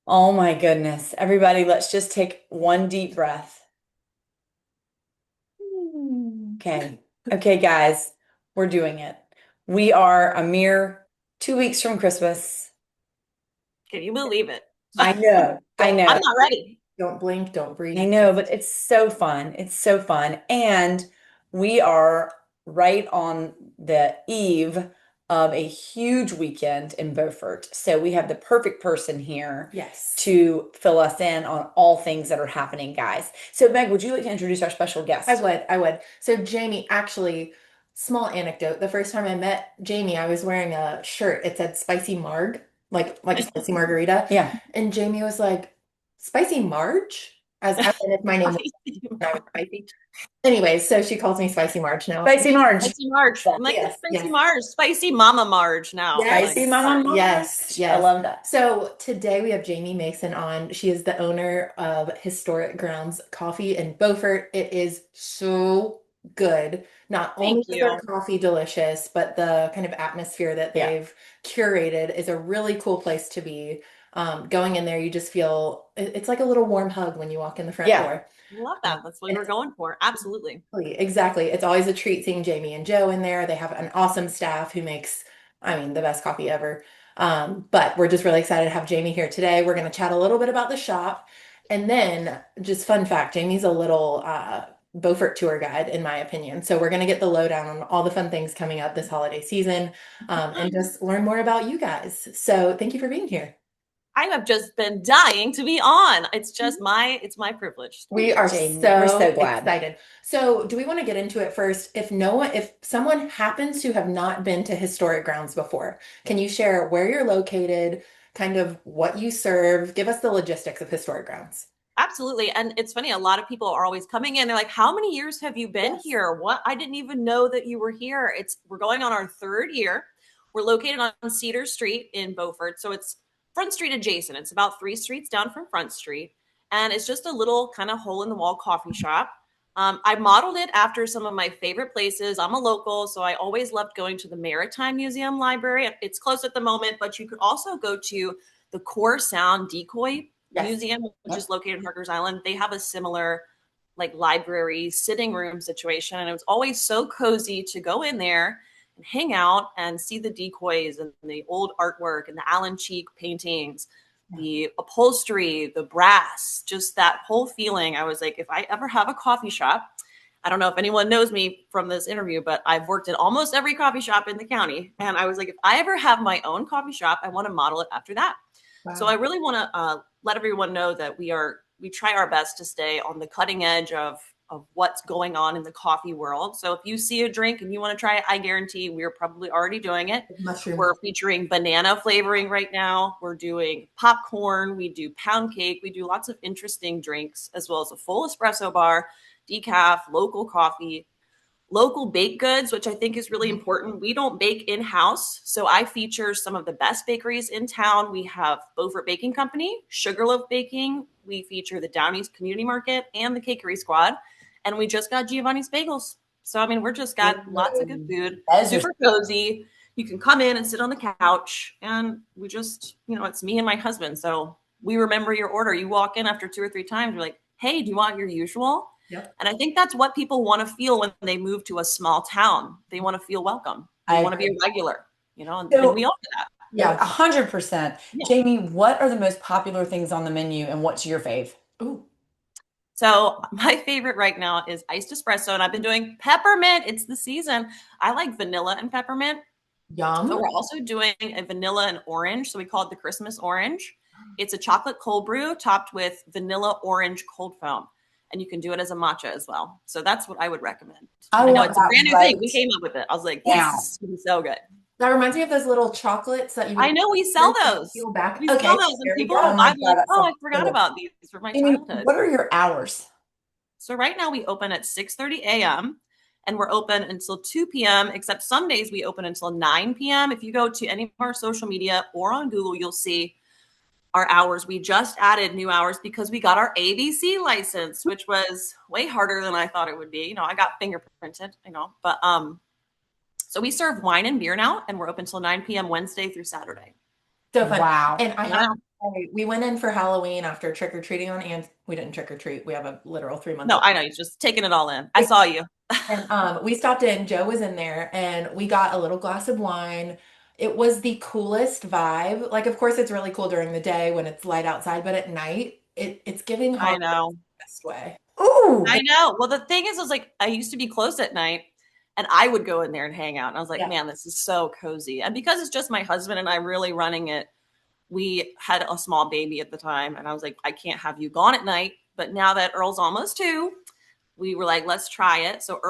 Oh my goodness. Everybody, let's just take one deep breath. Okay. Okay, guys, we're doing it. We are a mere 2 weeks from Christmas. Can you believe it? I know. I I'm know. not ready. Don't blink, don't I breathe. know, but it's so fun. It's so fun. And we are right on the eve of a huge weekend in Beaufort. So we have the perfect person here Yes, to fill us in on all things that are happening, guys. So, Meg, would you like to introduce our special I guest? would. I would. So, Jaymee, actually, small anecdote. The first time I met Jaymee, I was wearing a shirt. It said spicy marg, like a spicy margarita. Yeah. And Jaymee was like, "Spicy Marge?" As in if my name was I was spicy. Anyway, so she calls me Spicy Marge now. Spicy Marge. Spicy Marge. I'm like, it's Yes, Spicy yes. Marge. Spicy Mama Marge now. I'm like, Spicy Yes, Mama sorry. yes, Marge. I yes. love that. So today we have Jaymee Mason on. She is the owner of Historic Grounds Coffee in Beaufort. It is so good. Not only Thank is their you. coffee delicious, but the kind of atmosphere that Yeah. they've curated is a really cool place to be. Going in there, you just feel it's like a little warm hug when you walk in the front Yeah. door. Love that. That's what we And were going for. Absolutely. exactly. It's always a treat seeing Jamie and Joe in there. They have an awesome staff who makes, I mean, the best coffee ever. But we're just really excited to have Jamie here today. We're going to chat a little bit about the shop. And then, just fun fact, Jamie's a little Beaufort tour guide, in my opinion. So we're going to get the lowdown on all the fun things coming up this holiday season, and just learn more about you guys. So thank you for being here. I have just been dying to be on. It's my privilege to be We here. are Jamie, we're so so glad. excited. So, do we want to get into it first? If someone happens to have not been to historic grounds before, can you share where you're located, kind of what you serve? Give us the logistics of historic grounds. Absolutely. And it's funny, a lot of people are always coming in. They're like, how many years have you been Yes. here? What? I didn't even know that you were here. We're going on our third year. We're located on Cedar Street in Beaufort. So it's Front Street adjacent. It's about 3 streets down from Front Street. And it's just a little kind of hole in the wall coffee shop. I modeled it after some of my favorite places. I'm a local, so I always loved going to the Maritime Museum Library. It's closed at the moment, but you could also go to the Core Sound Decoy Yes. Museum, which is Yep. located in Harkers Island. They have a similar like library sitting room situation. And it was always so cozy to go in there and hang out and see the decoys and the old artwork and the Alan Cheek paintings, Yeah. the upholstery, the brass, just that whole feeling. I was like, if I ever have a coffee shop, I don't know if anyone knows me from this interview, but I've worked at almost every coffee shop in the county. And I was like, if I ever have my own coffee shop, I want to model it after that. So I Wow. really want to let everyone know that we try our best to stay on the cutting edge of what's going on in the coffee world. So if you see a drink and you want to try it, I guarantee we're probably already doing it. Mushroom We're coffee. featuring banana flavoring right now. We're doing popcorn. We do pound cake. We do lots of interesting drinks, as well as a full espresso bar, decaf, local coffee, local baked goods, which I think is really important. We don't bake in house. So I feature some of the best bakeries in town. We have Beaufort Baking Company, Sugarloaf Baking. We feature the Down East Community Market and the Cakery Squad. And we just got Giovanni's Bagels. So, I mean, we're just got lots of good food, Those are super cozy. You can come in and sit on the couch. And we just, it's me and my husband. So we remember your order. You walk in after two or three times, you're like, hey, do you want your usual? Yep. And I think that's what people want to feel when they move to a small town. They want to feel welcome. They I want to be agree. a regular, and So, we all do that. Yeah. 100%. Yeah. Jamie, what are the most popular things on the menu and what's your fave? Ooh. So my favorite right now is iced espresso, and I've been doing peppermint. It's the season. I like vanilla and peppermint. So Yum. we're also doing a vanilla and orange. So we call it the Christmas orange. It's a chocolate cold brew topped with vanilla orange cold foam. And you can do it as a matcha as well. So that's what I would recommend. I I know want it's a brand that new thing. right We came up with it. I was like, yes, now. this is gonna be so good. That reminds me of those little chocolates that you I would know we sell drink and those. peel back. We Okay, sell those, and there we people Oh will go. my buy them God, like, that oh, I sounds so forgot good. about these from my Jamie, childhood. what are your hours? So right now we open at 6:30 a.m. and we're open until 2 p.m. except some days we open until 9 p.m. If you go to any of our social media or on Google, you'll see our hours. We just added new hours because we got our ABC license, which was way harder than I thought it would be. I got fingerprinted, but so we serve wine and beer now, and we're open till 9 p.m. Wednesday through Saturday. So fun. Wow. And I have Yeah. Right. We went in for Halloween after trick-or-treating on, and we didn't trick-or-treat. We have a literal 3 month No, old. I know. You're just taking it all in. I saw you. And we stopped in, Joe was in there, and we got a little glass of wine. It was the coolest vibe. Like, of course, it's really cool during the day when it's light outside, but at night, it's giving I holiday know. the best way. Ooh. I know. Well, the thing is, like, I used to be close at night and I would go in there and hang out. And I was like, Yeah. man, this is so cozy. And because it's just my husband and I really running it, we had a small baby at the time. And I was like, I can't have you gone at night. But now that Earl's almost 2, we were like, let's try it. So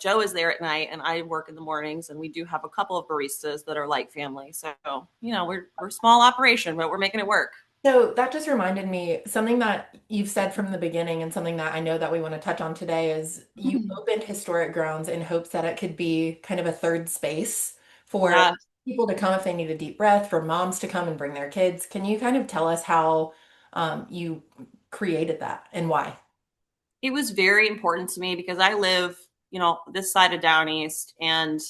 Joe is there at night and I work in the mornings. And we do have a couple of baristas that are like family. So, we're a small operation, but we're making it work. So that just reminded me something that you've said from the beginning, and something that I know that we want to touch on today is you opened historic grounds in hopes that it could be kind of a third space for Yeah. people to come if they need a deep breath, for moms to come and bring their kids. Can you kind of tell us how you created that and why? It was very important to me because I live, this side of Down East, and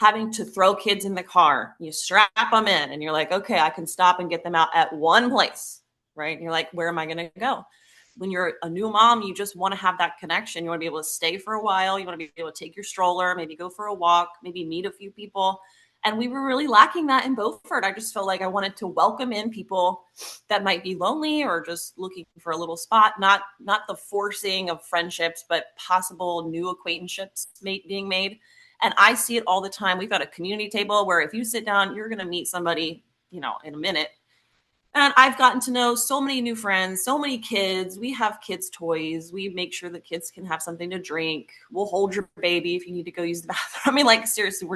having to throw kids in the car, you strap them in and you're like, okay, I can stop and get them out at one place, right? And you're like, where am I going to go? When you're a new mom, you just want to have that connection. You want to be able to stay for a while. You want to be able to take your stroller, maybe go for a walk, maybe meet a few people. And we were really lacking that in Beaufort. I just felt like I wanted to welcome in people that might be lonely or just looking for a little spot, not the forcing of friendships, but possible new acquaintanceships being made. And I see it all the time. We've got a community table where if you sit down, you're going to meet somebody, in a minute. And I've gotten to know so many new friends, so many kids. We have kids' toys. We make sure the kids can have something to drink. We'll hold your baby if you need to go use the bathroom. I mean, like, seriously,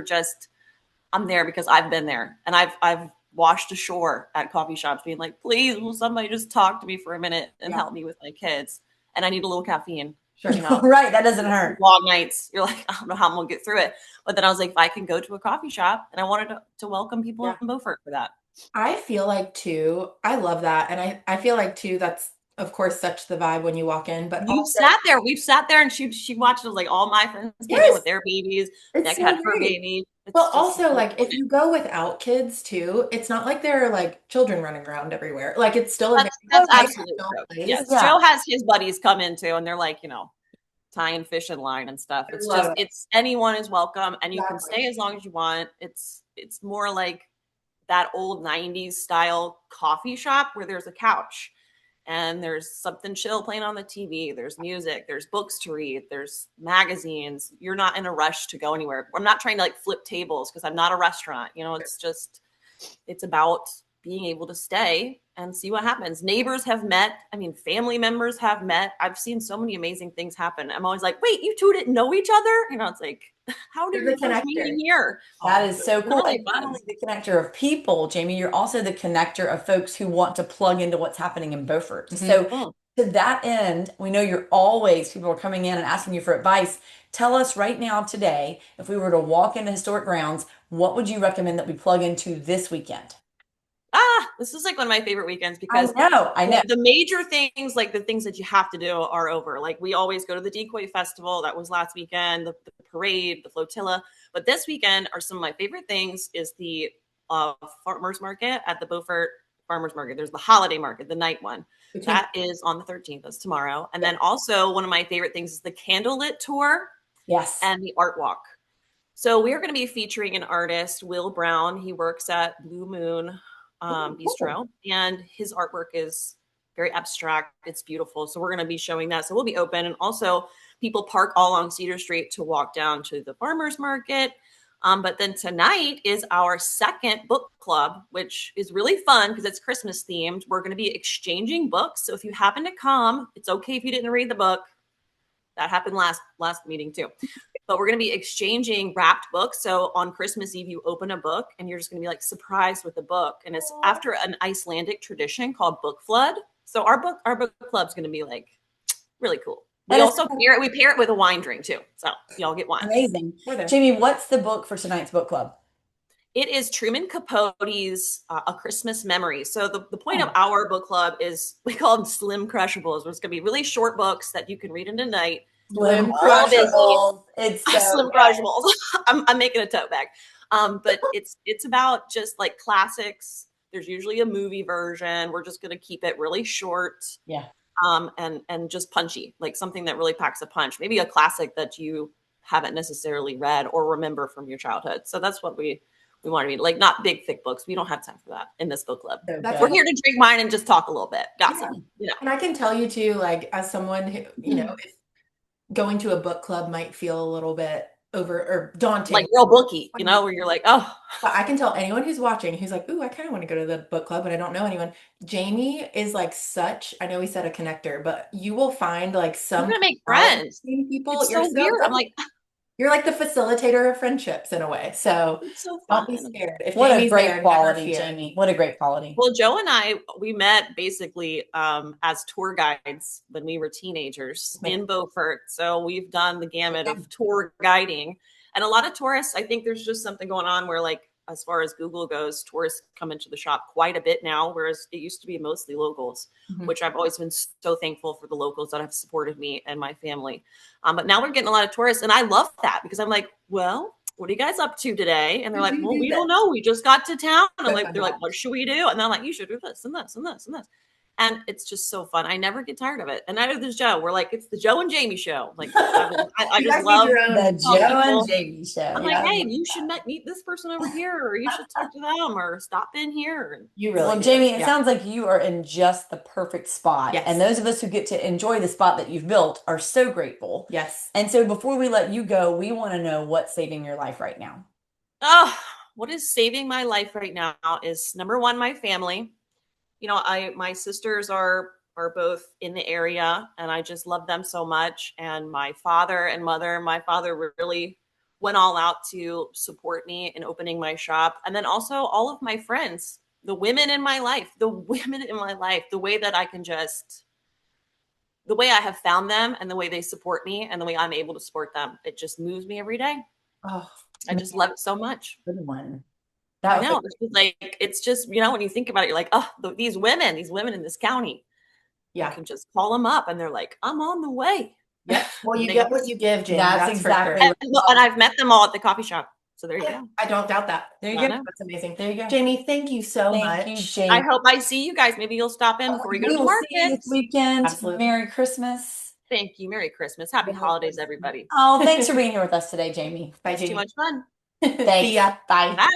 I'm there because I've been there. And I've washed ashore at coffee shops being like, please, will somebody just talk to me for a minute and Yeah, help me with my kids? And I need a little caffeine, sure. Right, that doesn't hurt. long nights. You're like, I don't know how I'm gonna get through it. But then I was like, if I can go to a coffee shop, and I wanted to welcome people Yeah. in Beaufort for that. I feel like too, I love that. And I feel like too, that's of course such the vibe when you walk in, but You also, sat there. We've sat there, and she watched us. Like, all my friends came in yes, with their babies. it's Nick so had her great. baby. Well, It's just also, so like, if important. you go without kids too, it's not like there are like children running around everywhere. Like, it's still a very Oh, That's yeah. absolutely professional true. place. Yes, Yeah. Joe has his buddies come in too, and they're like, tying fish in line and stuff. I It's love just it. it's anyone is welcome, and you can Exactly. stay as long as you want. It's more like that old 90s style coffee shop where there's a couch and there's something chill playing on the TV. There's music, there's books to read, there's magazines. You're not in a rush to go anywhere. I'm not trying to like flip tables because I'm not a restaurant. It's about being able to stay and see what happens. Neighbors have met. I mean, family members have met. I've seen so many amazing things happen. I'm always like, wait, you two didn't know each other? It's like, how did You're the your first connector. meeting here? That is so It's cool. really And not fun. only the connector of people, Jamie, you're also the connector of folks who want to plug into what's happening in Beaufort. Mhm. So, Mm. to that end, we know people are coming in and asking you for advice. Tell us right now, today, if we were to walk into historic grounds, what would you recommend that we plug into this weekend? This is like one of my favorite weekends I because know, I know. the major things, like the things that you have to do, are over. Like, we always go to the Decoy Festival. That was last weekend, the parade, the flotilla. But this weekend are some of my favorite things is the farmers market at the Beaufort Farmers Market. There's the holiday market, the night one. Between, That is on the 13th. That's tomorrow. And yeah. then also one of my favorite things is the candlelit tour Yes. and the art walk. So we are going to be featuring an artist, Will Brown. He works at Blue Moon Ooh, cool. Bistro, and his artwork is very abstract. It's beautiful. So we're going to be showing that. So we'll be open. And also, people park all along Cedar Street to walk down to the farmers market. But then tonight is our second book club, which is really fun because it's Christmas themed. We're going to be exchanging books. So if you happen to come, it's okay if you didn't read the book. That happened last meeting too. But we're going to be exchanging wrapped books. So on Christmas Eve, you open a book and you're just going to be like surprised with the book. And it's after an Icelandic tradition called book flood. So our book club's going to be like really cool. That We is also pair it with a wine drink too. So y'all get wine. amazing. We're there. Jamie, what's the book for tonight's book club? It is Truman Capote's A Christmas Memory. So the point of Oh, our book club is we call them slim crushables, where it's going to be really short books that you can read in a night when we're Slim all busy. Crushables. It's so Slim good. crushables. I'm making a tote bag. But it's about just like classics There's usually a movie version. We're just going to keep it really short, Yeah. and just punchy, like something that really packs a punch. Maybe a classic that you haven't necessarily read or remember from your childhood. So that's what we want to read. Like not big thick books. We don't have time for that in this book club. So That's We're good. here to drink wine and just talk a little bit, gossip. Yeah. You know, And I can tell you too, like as someone who, if going to a book club might feel a little bit over or daunting. like real booky. You know, where you're like, oh, But I can tell anyone who's watching who's like, ooh, I kind of want to go to the book club, but I don't know anyone. Jaymee is like such, I know we said a connector, but you will find like you're some gonna make commonality friends. between people. It's so weird. I'm like, You're like the facilitator of friendships in a way. So it's so don't be fun. scared. If What a Jamie's great there, never quality, fear. Jaymee. What a great quality. Well, Joe and I, we met basically as tour guides when we were teenagers in Beaufort. So we've done the gamut of tour guiding. And a lot of tourists, I think there's just something going on where, like, as far as Google goes, tourists come into the shop quite a bit now, whereas it used to be mostly locals, which I've always been so thankful for the locals that have supported me and my family. But now we're getting a lot of tourists, and I love that because I'm like, well, what are you guys up to today? And they're like, well, we don't know. We just got to town. And I'm like, they're like, what should we do? And I'm like, you should do this and this and this and this. And it's just so fun. I never get tired of it. And neither does Joe. We're like, it's the Joe and Jaymee show. Like, I You just guys need love your own The Joe and people. Jaymee show. I'm Yeah. like, hey, you should meet this person over here, or you should talk to them, or stop in here. You really Well, do. Jaymee, it Yeah. sounds like you are in just the perfect spot. Yes. And those of us who get to enjoy the spot that you've built are so grateful. Yes. And so before we let you go, we want to know what's saving your life right now. Oh, what is saving my life right now is number one, my family. You know, my sisters are both in the area, and I just love them so much. And my father and mother, my father really went all out to support me in opening my shop. And then also all of my friends, the women in my life, the way that I can just, the way I have found them and the way they support me and the way I'm able to support them, it just moves me every day. Oh, I just love it so much. Good one. I know. It's just, you know, when you think about it, you're like, oh, these women in this county. yeah. You can just call them up and they're like, I'm on the way. Yeah. Well, you get what you give, James. That's exactly right. And I've met them all at the coffee shop. So there you go. I don't doubt that. There you go. That's amazing. There you go. Jaymee, thank you so Thank you, much. Jaymee. I hope I see you guys. Maybe you'll stop in before you go to the We will see you market. this weekend. Absolutely. Merry Christmas. Thank you. Merry Christmas. Happy holidays, everybody. Oh, thanks for being here with us today, Jaymee. Bye, It's too Jaymee. much fun. Thanks. See ya. Bye. Bye.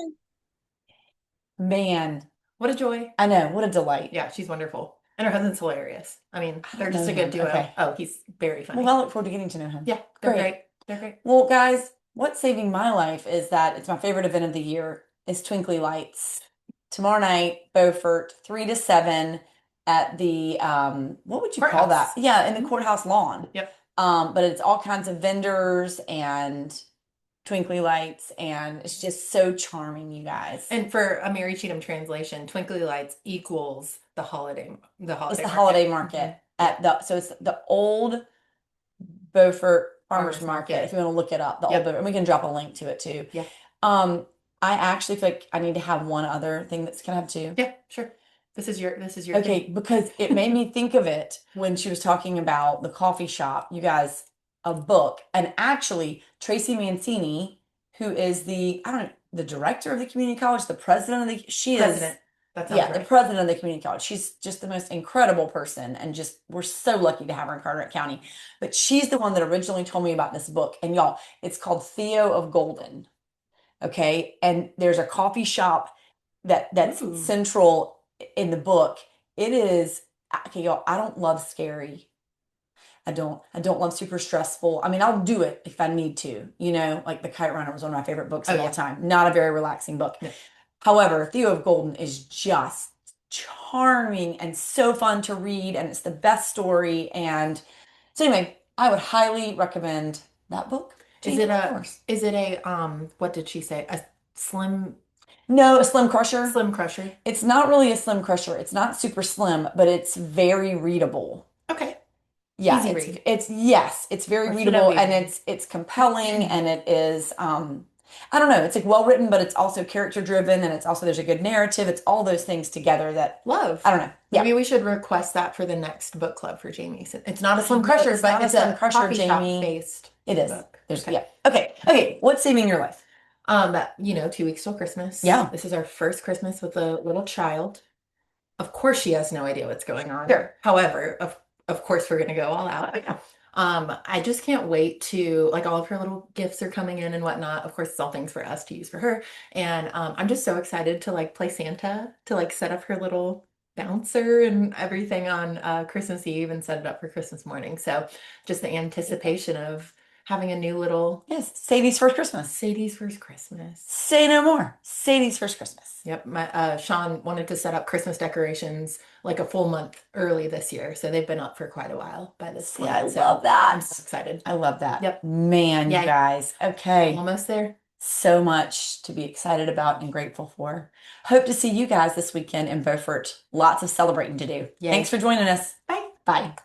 Man, what a joy. I know. What a delight. Yeah, she's wonderful. And her husband's hilarious. I mean, they're just a know good him. duo. Okay. Oh, he's very funny. Well, I look forward to getting to know him. Yeah, they're Great. great. They're great. Well, guys, what's saving my life is that it's my favorite event of the year is Twinkly Lights. Tomorrow night, Beaufort, 3 to 7 at the what would you call that? Courthouse. Yeah, in the courthouse lawn. Yep. But it's all kinds of vendors and twinkly lights, and it's just so charming, you guys. And for a Mary Cheatham translation, Twinkly Lights equals the holiday. It's the market. holiday market at so it's the old Beaufort Farmers Market. If you want to look it up, the old Beaufort, and we can drop a link to it too. Yeah. I actually feel like I need to have one other thing that's can I have two? Yeah, sure. This is your Okay, thing. because it made me think of it when she was talking about the coffee shop. You guys, a book, and actually Tracy Mancini, who is the director of the community college, the president of the President. That sounds the president of the community college. She's just the most incredible person, and just we're so lucky to have her in Carteret County. But she's the one that originally told me about this book, and y'all, it's called Theo of Golden. Okay, and there's a coffee shop that's Ooh. central in the book. It is okay, y'all. I don't love scary. I don't love super stressful. I mean, I'll do it if I need to. You know, like The Kite Runner was one of my favorite books of all time. Not a very relaxing book. Yeah. However, Theo of Golden is just charming and so fun to read, and it's the best story. And so anyway, I would highly recommend that book. Is it a what did she say? A slim No, a Slim Crusher. Slim Crusher. It's not really a Slim Crusher. It's not super slim, but it's very readable. Okay. Yeah, Easy read. It's very readable, and it's compelling, and it is I don't know, it's like well written, but it's also character driven, and it's also there's a good narrative. It's all those things together that Love. I don't know. Yeah. Maybe we should request that for the next book club for Jaymee. It's not a Slim Crusher, not but a it's Slim a Crusher, coffee shop Jaymee. based It is. book. Okay. What's saving your life? That 2 weeks till Christmas. Yeah. This is our first Christmas with a little child. Of course, she has no idea what's going on. Sure. However, of course, we're gonna go all out. Yeah. I just can't wait to like all of her little gifts are coming in and whatnot. Of course, it's all things for us to use for her. And I'm just so excited to like play Santa, to like set up her little bouncer and everything on Christmas Eve and set it up for Christmas morning. So just the anticipation of having a new little Yes, Sadie's first Christmas. Sadie's first Christmas. Say no more. Sadie's first Christmas. Yep, my Sean wanted to set up Christmas decorations like a full month early this year, so they've been up for quite a while by this See, point. I So love that. I'm so excited. I love that. Yep. Man, you Yay. guys. Okay. Almost there. So much to be excited about and grateful for. Hope to see you guys this weekend in Beaufort. Lots of celebrating to do. Yay. Thanks for joining us. Bye. Bye.